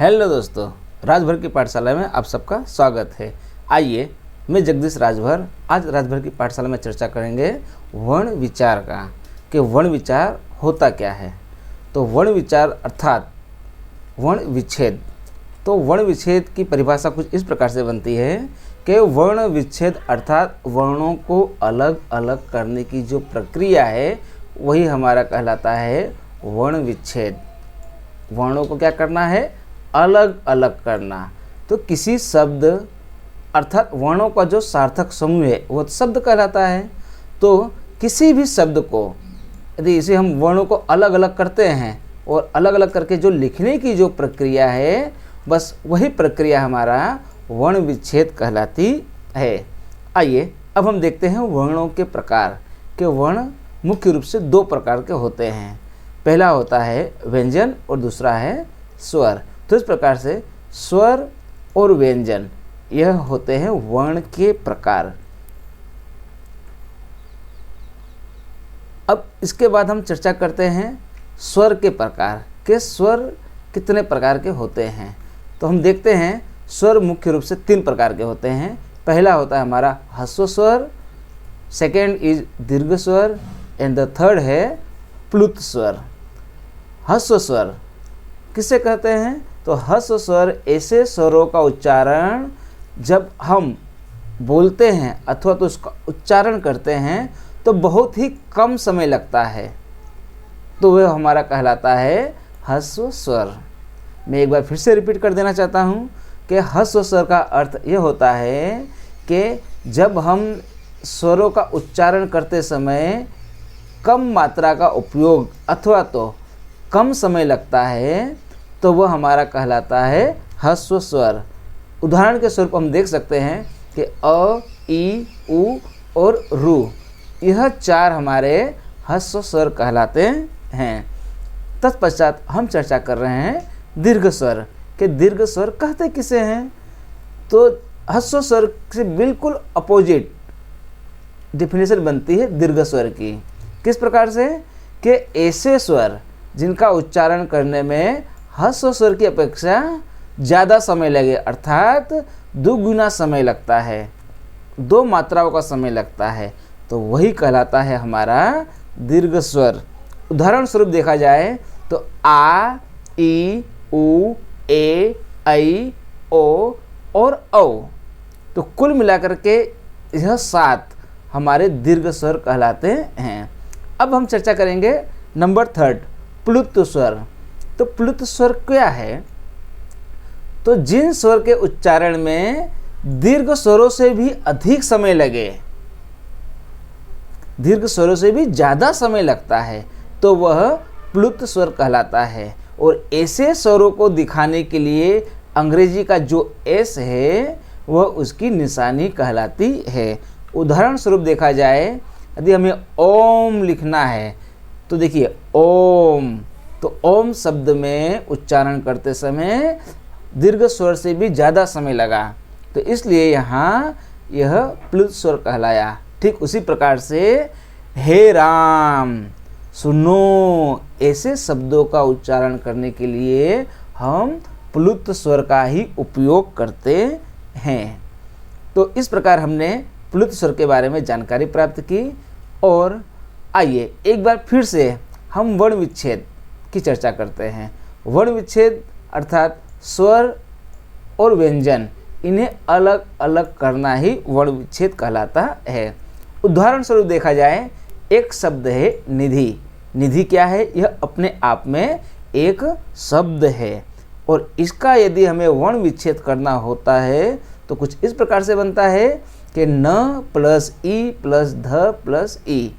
Hello दोस्तों, राजभर की पाठशाला में आप सबका स्वागत है। आइए, मैं जगदीश राजभर आज राजभर की पाठशाला में चर्चा करेंगे वर्ण विचार का, कि वर्ण विचार होता क्या है। तो वर्ण विचार अर्थात वर्ण विच्छेद। तो वर्ण विच्छेद की परिभाषा कुछ इस प्रकार से बनती है कि वर्ण विच्छेद अर्थात वर्णों को अलग अलग करने की जो प्रक्रिया है वही हमारा कहलाता है वर्ण विच्छेद। वर्णों को क्या करना है? अलग अलग करना। तो किसी शब्द अर्थात वर्णों का जो सार्थक समूह है वो शब्द कहलाता है। तो किसी भी शब्द को यदि इसे हम वर्णों को अलग अलग करते हैं और अलग अलग करके जो लिखने की जो प्रक्रिया है, बस वही प्रक्रिया हमारा वर्ण विच्छेद कहलाती है। आइए अब हम देखते हैं वर्णों के प्रकार। के वर्ण मुख्य रूप से दो प्रकार के होते हैं। पहला होता है व्यंजन और दूसरा है स्वर। तो इस प्रकार से स्वर और व्यंजन यह होते हैं वर्ण के प्रकार। अब इसके बाद हम चर्चा करते हैं स्वर के प्रकार। के स्वर कितने प्रकार के होते हैं। तो हम देखते हैं स्वर मुख्य रूप से 3 प्रकार के होते हैं। पहला होता है हमारा ह्रस्व स्वर, सेकेंड इज दीर्घ स्वर एंड द थर्ड है प्लुत स्वर। ह्रस्व स्वर किसे कहते हैं? तो ह्रस्व स्वर ऐसे स्वरों का उच्चारण जब हम बोलते हैं अथवा तो उसका उच्चारण करते हैं तो बहुत ही कम समय लगता है, तो वह हमारा कहलाता है ह्रस्व स्वर। मैं एक बार फिर से रिपीट कर देना चाहता हूँ कि ह्रस्व स्वर का अर्थ यह होता है कि जब हम स्वरों का उच्चारण करते समय कम मात्रा का उपयोग अथवा तो कम समय लगता है, तो वह हमारा कहलाता है ह्रस्व स्वर। उदाहरण के स्वरूप हम देख सकते हैं कि अ, ई, उ और रु, यह 4 हमारे ह्रस्व स्वर कहलाते हैं। तत्पश्चात हम चर्चा कर रहे हैं दीर्घ स्वर। के दीर्घ स्वर कहते किसे हैं? तो ह्रस्व स्वर से बिल्कुल अपोजिट डिफिनेशन बनती है दीर्घ स्वर की। किस प्रकार से? कि ऐसे स्वर जिनका उच्चारण करने में ह्रस्व स्वर की अपेक्षा ज़्यादा समय लगे, अर्थात 2 गुना समय लगता है, 2 मात्राओं का समय लगता है, तो वही कहलाता है हमारा दीर्घ स्वर। उदाहरण स्वरूप देखा जाए तो आ, ई, उ, ए, ऐ, ओ और औ। तो कुल मिलाकर के यह 7 हमारे दीर्घ स्वर कहलाते हैं। अब हम चर्चा करेंगे नंबर 3 प्लुत स्वर। तो प्लुत स्वर क्या है? तो जिन स्वर के उच्चारण में दीर्घ स्वरों से भी अधिक समय लगे, दीर्घ स्वरों से भी ज़्यादा समय लगता है, तो वह प्लुत स्वर कहलाता है। और ऐसे स्वरों को दिखाने के लिए अंग्रेजी का जो एस है वह उसकी निशानी कहलाती है। उदाहरण स्वरूप देखा जाए, यदि हमें ओम लिखना है तो देखिए ओम, तो ओम शब्द में उच्चारण करते समय दीर्घ स्वर से भी ज़्यादा समय लगा, तो इसलिए यहाँ यह प्लुत स्वर कहलाया। ठीक उसी प्रकार से हे राम, सुनो, ऐसे शब्दों का उच्चारण करने के लिए हम प्लुत स्वर का ही उपयोग करते हैं। तो इस प्रकार हमने प्लुत स्वर के बारे में जानकारी प्राप्त की। और आइए एक बार फिर से हम वर्ण विच्छेद की चर्चा करते हैं। वर्ण विच्छेद अर्थात स्वर और व्यंजन इन्हें अलग अलग करना ही वर्ण विच्छेद कहलाता है। उदाहरण स्वरूप देखा जाए, एक शब्द है निधि। निधि क्या है? यह अपने आप में एक शब्द है और इसका यदि हमें वर्ण विच्छेद करना होता है तो कुछ इस प्रकार से बनता है कि न प्लस ई प्लस ध प्लस ई।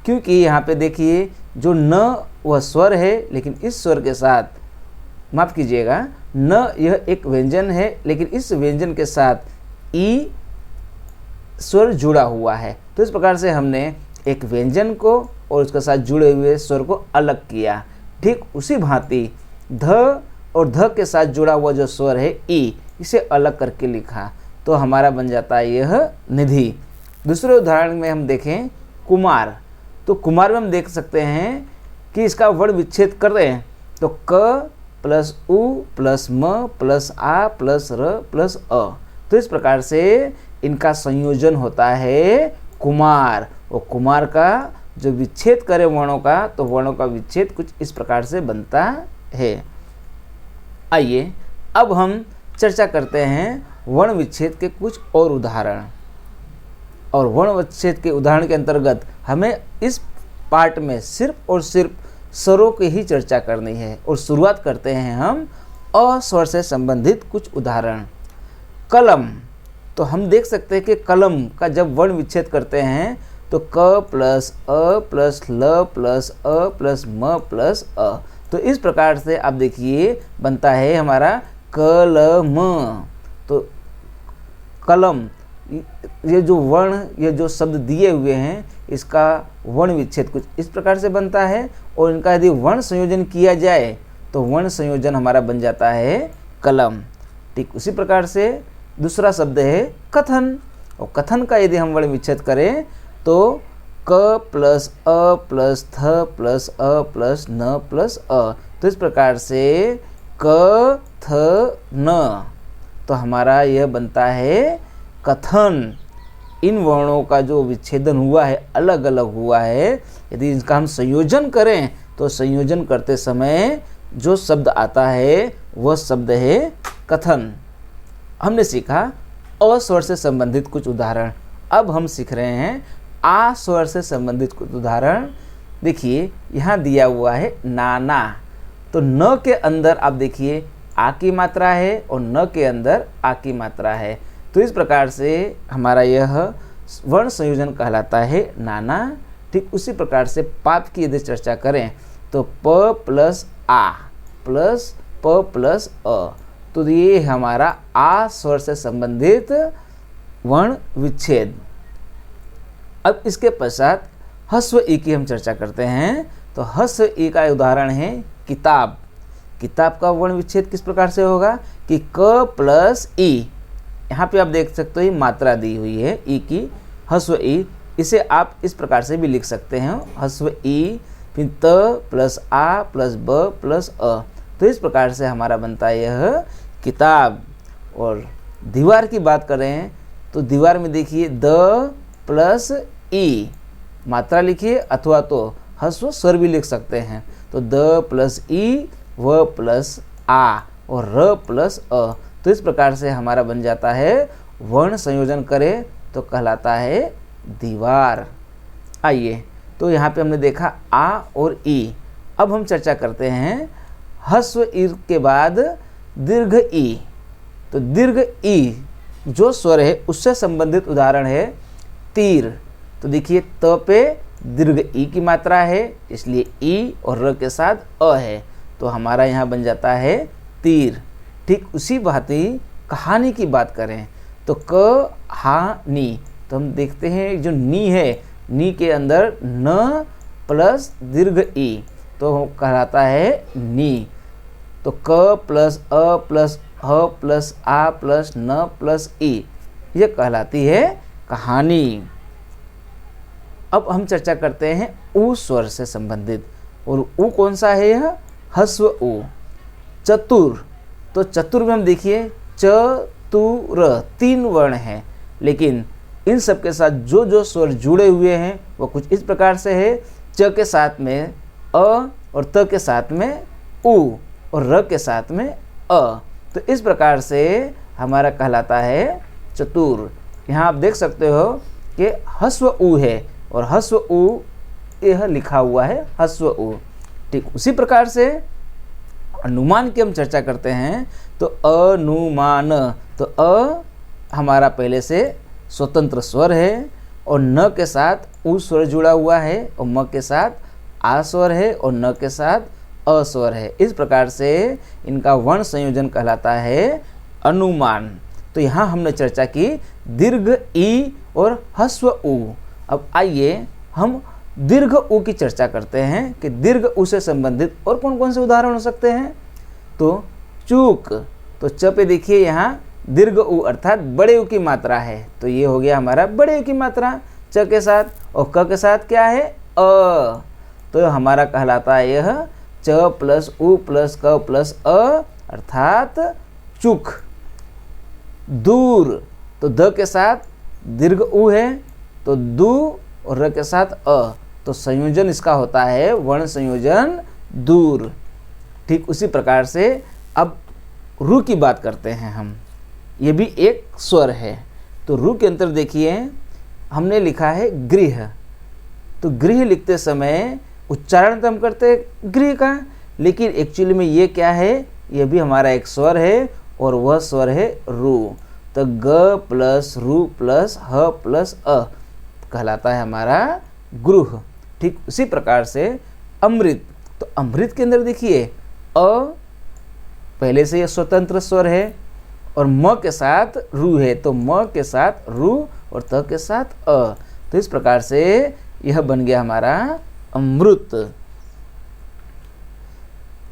क्योंकि यहाँ पे देखिए जो न वह स्वर है, लेकिन इस स्वर के साथ, माफ़ कीजिएगा, न यह एक व्यंजन है लेकिन इस व्यंजन के साथ ई स्वर जुड़ा हुआ है। तो इस प्रकार से हमने एक व्यंजन को और उसके साथ जुड़े हुए स्वर को अलग किया। ठीक उसी भांति ध और ध के साथ जुड़ा हुआ जो स्वर है ई, इसे अलग करके लिखा तो हमारा बन जाता है यह निधि। दूसरे उदाहरण में हम देखें कुमार। तो कुमार में हम देख सकते हैं कि इसका वर्ण विच्छेद कर रहे हैं तो क प्लस उ प्लस म प्लस आ प्लस र प्लस अ। तो इस प्रकार से इनका संयोजन होता है कुमार। और कुमार का जो विच्छेद करे वर्णों का, तो वर्णों का विच्छेद कुछ इस प्रकार से बनता है। आइए अब हम चर्चा करते हैं वर्ण विच्छेद के कुछ और उदाहरण। और वर्ण विच्छेद के उदाहरण के अंतर्गत हमें इस पार्ट में सिर्फ और सिर्फ स्वरों की ही चर्चा करनी है। और शुरुआत करते हैं हम अ स्वर से संबंधित कुछ उदाहरण। कलम, तो हम देख सकते हैं कि कलम का जब वर्ण विच्छेद करते हैं तो क प्लस अ प्लस ल प्लस अ प्लस म प्लस अ। तो इस प्रकार से आप देखिए बनता है हमारा कलम। तो कलम, ये जो वर्ण, ये जो शब्द दिए हुए हैं, इसका वर्ण विच्छेद कुछ इस प्रकार से बनता है। और इनका यदि वर्ण संयोजन किया जाए तो वर्ण संयोजन हमारा बन जाता है कलम। ठीक उसी प्रकार से दूसरा शब्द है कथन। और कथन का यदि हम वर्ण विच्छेद करें तो क प्लस अ प्लस थ प्लस अ प्लस न प्लस अ। तो इस प्रकार से क थ न, तो हमारा यह बनता है कथन। इन वर्णों का जो विच्छेदन हुआ है, अलग अलग हुआ है, यदि इनका हम संयोजन करें तो संयोजन करते समय जो शब्द आता है वह शब्द है कथन। हमने सीखा अ स्वर से संबंधित कुछ उदाहरण। अब हम सीख रहे हैं आ स्वर से संबंधित कुछ उदाहरण। देखिए यहाँ दिया हुआ है नाना। तो न के अंदर आप देखिए आ की मात्रा है और न के अंदर आ की मात्रा है। तो इस प्रकार से हमारा यह वर्ण संयोजन कहलाता है नाना। ठीक उसी प्रकार से पाप की यदि चर्चा करें तो प प्लस आ प्लस प प्लस अ। तो ये हमारा आ स्वर से संबंधित वर्ण विच्छेद। अब इसके पश्चात ह्स्व ई की हम चर्चा करते हैं। तो ह्स्व ई का उदाहरण है किताब। किताब का वर्ण विच्छेद किस प्रकार से होगा कि क प्लस ई, यहाँ पे आप देख सकते हो मात्रा दी हुई है ई की, ह्स्व ई। इसे आप इस प्रकार से भी लिख सकते हैं ह्स्व ई, फिर त प्लस आ प्लस ब प्लस अ। तो इस प्रकार से हमारा बनता है यह किताब। और दीवार की बात करें तो दीवार में देखिए द प्लस ई, मात्रा लिखिए अथवा तो ह्स्व स्वर भी लिख सकते हैं। तो द प्लस ई व प्लस आ और र प्लस अ। तो इस प्रकार से हमारा बन जाता है, वर्ण संयोजन करें तो कहलाता है दीवार। आइए तो यहाँ पे हमने देखा आ और ई। अब हम चर्चा करते हैं ह्स्व ई के बाद दीर्घ ई। तो दीर्घ ई जो स्वर है उससे संबंधित उदाहरण है तीर। तो देखिए त पे दीर्घ ई की मात्रा है, इसलिए ई और र के साथ अ है, तो हमारा यहाँ बन जाता है तीर। ठीक उसी भांति कहानी की बात करें तो क हा नी। तो हम देखते हैं जो नी है, नी के अंदर न प्लस दीर्घ ई, तो कहलाता है नी। तो क प्लस अ प्लस ह प्लस आ प्लस न प्लस ई, यह कहलाती है कहानी। अब हम चर्चा करते हैं उ स्वर से संबंधित। और उ कौन सा है? यह ह्स्व उ। चतुर। तो चतुर में हम देखिए च तु र, तीन वर्ण हैं, लेकिन इन सब के साथ जो जो स्वर जुड़े हुए हैं वो कुछ इस प्रकार से है। च के साथ में अ और त के साथ में उ और र के साथ में अ। तो इस प्रकार से हमारा कहलाता है चतुर। यहाँ आप देख सकते हो कि ह्स्व उ है और ह्स्व उ यह लिखा हुआ है ह्स्व उ। ठीक उसी प्रकार से अनुमान की हम चर्चा करते हैं तो अनुमान। तो अ हमारा पहले से स्वतंत्र स्वर है और न के साथ उ स्वर जुड़ा हुआ है और म के साथ आ स्वर है और न के साथ अ स्वर है। इस प्रकार से इनका वर्ण संयोजन कहलाता है अनुमान। तो यहाँ हमने चर्चा की दीर्घ ई और ह्स्व उ। अब आइए हम दीर्घ उ की चर्चा करते हैं कि दीर्घ उ से संबंधित और कौन कौन से उदाहरण हो सकते हैं। तो चूक। तो च पे देखिए यहाँ दीर्घ उ अर्थात बड़े उ की मात्रा है, तो ये हो गया हमारा बड़े उ की मात्रा च के साथ। और क के साथ क्या है? अ। तो हमारा कहलाता है यह च प्लस उ प्लस क प्लस अ अर्थात चुख। दूर, तो द के साथ दीर्घ उ है तो दू और र के साथ अ, तो संयोजन इसका होता है वर्ण संयोजन दूर। ठीक उसी प्रकार से अब रू की बात करते हैं हम, ये भी एक स्वर है। तो रू के अंतर देखिए, हमने लिखा है गृह, तो गृह लिखते समय उच्चारण तो हम करते हैं गृह का, लेकिन एक्चुअली में ये क्या है, ये भी हमारा एक स्वर है और वह स्वर है रू। तो ग प्लस रू प्लस ह प्लस अ कहलाता है हमारा गृह। ठीक उसी प्रकार से अमृत, तो अमृत के अंदर देखिए अ पहले से ये स्वतंत्र स्वर है और म के साथ रू है, तो म के साथ रू और त के साथ अ, तो इस प्रकार से यह बन गया हमारा अमृत।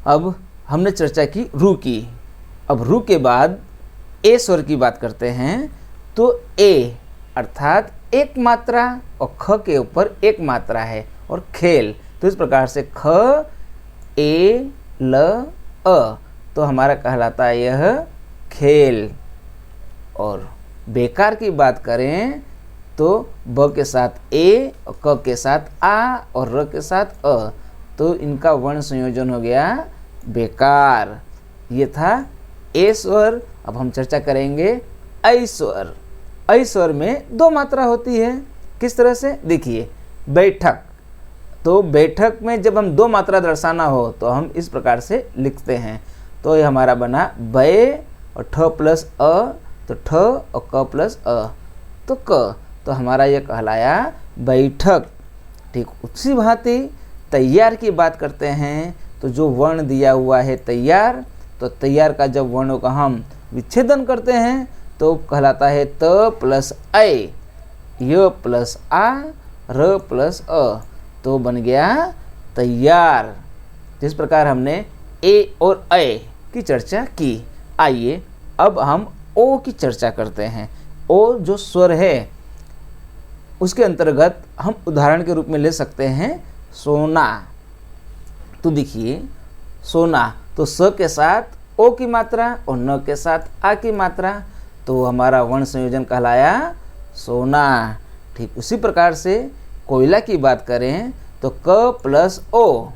अब हमने चर्चा की रू की, अब रू के बाद ए स्वर की बात करते हैं। तो ए अर्थात एक मात्रा और ख के ऊपर एक मात्रा है और खेल, तो इस प्रकार से ख ए ल अ, तो हमारा कहलाता है यह खेल। और बेकार की बात करें तो ब के साथ ए और क के साथ आ और र के साथ अ, तो इनका वर्ण संयोजन हो गया बेकार। ये था ए स्वर। अब हम चर्चा करेंगे ऐ स्वर। ऐ स्वर में दो मात्रा होती है, किस तरह से देखिए, बैठक, तो बैठक में जब हम दो मात्रा दर्शाना हो तो हम इस प्रकार से लिखते हैं। तो ये हमारा बना बै और ठ प्लस अ, तो ठ और क प्लस अ, तो क, तो हमारा ये कहलाया बैठक। ठीक उसी भांति तैयार की बात करते हैं, तो जो वर्ण दिया हुआ है तैयार, तो तैयार का जब वर्णों का हम विच्छेदन करते हैं तो कहलाता है त प्लस ऐ, य प्लस आ, र प्लस अ, तो बन गया तैयार। जिस प्रकार हमने ए और ऐ की चर्चा की, आइए अब हम ओ की चर्चा करते हैं। ओ जो स्वर है उसके अंतर्गत हम उदाहरण के रूप में ले सकते हैं सोना। तो देखिए सोना, तो स के साथ ओ की मात्रा और न के साथ आ की मात्रा, तो हमारा वर्ण संयोजन कहलाया सोना। ठीक उसी प्रकार से कोयला की बात करें तो क प्लस ओ,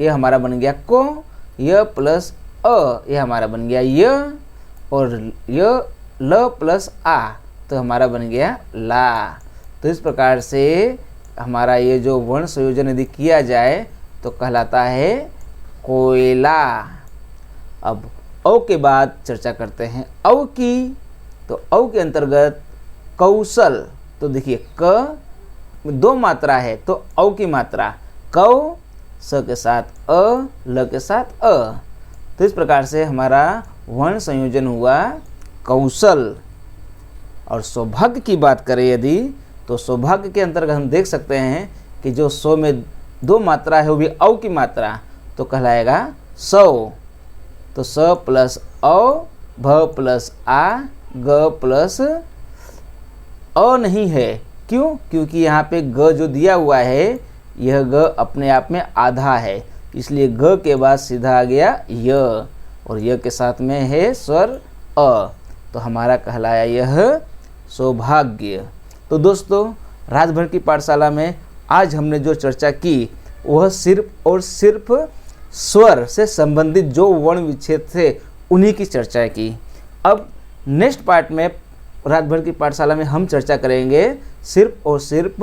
ये हमारा बन गया को, य प्लस अ, ये हमारा बन गया य, और य ल प्लस आ, तो हमारा बन गया ला। तो इस प्रकार से हमारा ये जो वर्ण संयोजन यदि किया जाए तो कहलाता है कोयला। अब औ के बाद चर्चा करते हैं औ की। तो औ के अंतर्गत कौशल, तो देखिए क दो मात्रा है तो औ की मात्रा कौ, स के साथ अ, ल के साथ अ, तो इस प्रकार से हमारा वर्ण संयोजन हुआ कौशल। और सौभाग्य की बात करें यदि, तो सौभाग्य के अंतर्गत हम देख सकते हैं कि जो सौ में दो मात्रा है वो भी औ की मात्रा, तो कहलाएगा सौ। तो स प्लस औ, भ प्लस आ, ग प्लस अ नहीं है, क्यों? क्योंकि यहाँ पे ग जो दिया हुआ है यह ग अपने आप में आधा है, इसलिए ग के बाद सीधा आ गया य, और य के साथ में है स्वर अ, तो हमारा कहलाया यह सौभाग्य। तो दोस्तों राजभर की पाठशाला में आज हमने जो चर्चा की वह सिर्फ और सिर्फ स्वर से संबंधित जो वर्ण विच्छेद थे उन्हीं की चर्चा की। अब नेक्स्ट पार्ट में राजभर की पाठशाला में हम चर्चा करेंगे सिर्फ और सिर्फ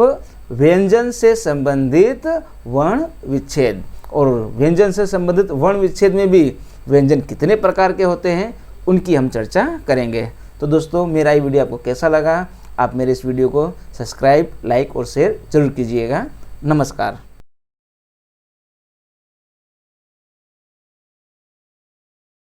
व्यंजन से संबंधित वर्ण विच्छेद, और व्यंजन से संबंधित वर्ण विच्छेद में भी व्यंजन कितने प्रकार के होते हैं उनकी हम चर्चा करेंगे। तो दोस्तों मेरा ये वीडियो आपको कैसा लगा? आप मेरे इस वीडियो को सब्सक्राइब, लाइक और शेयर जरूर कीजिएगा। नमस्कार।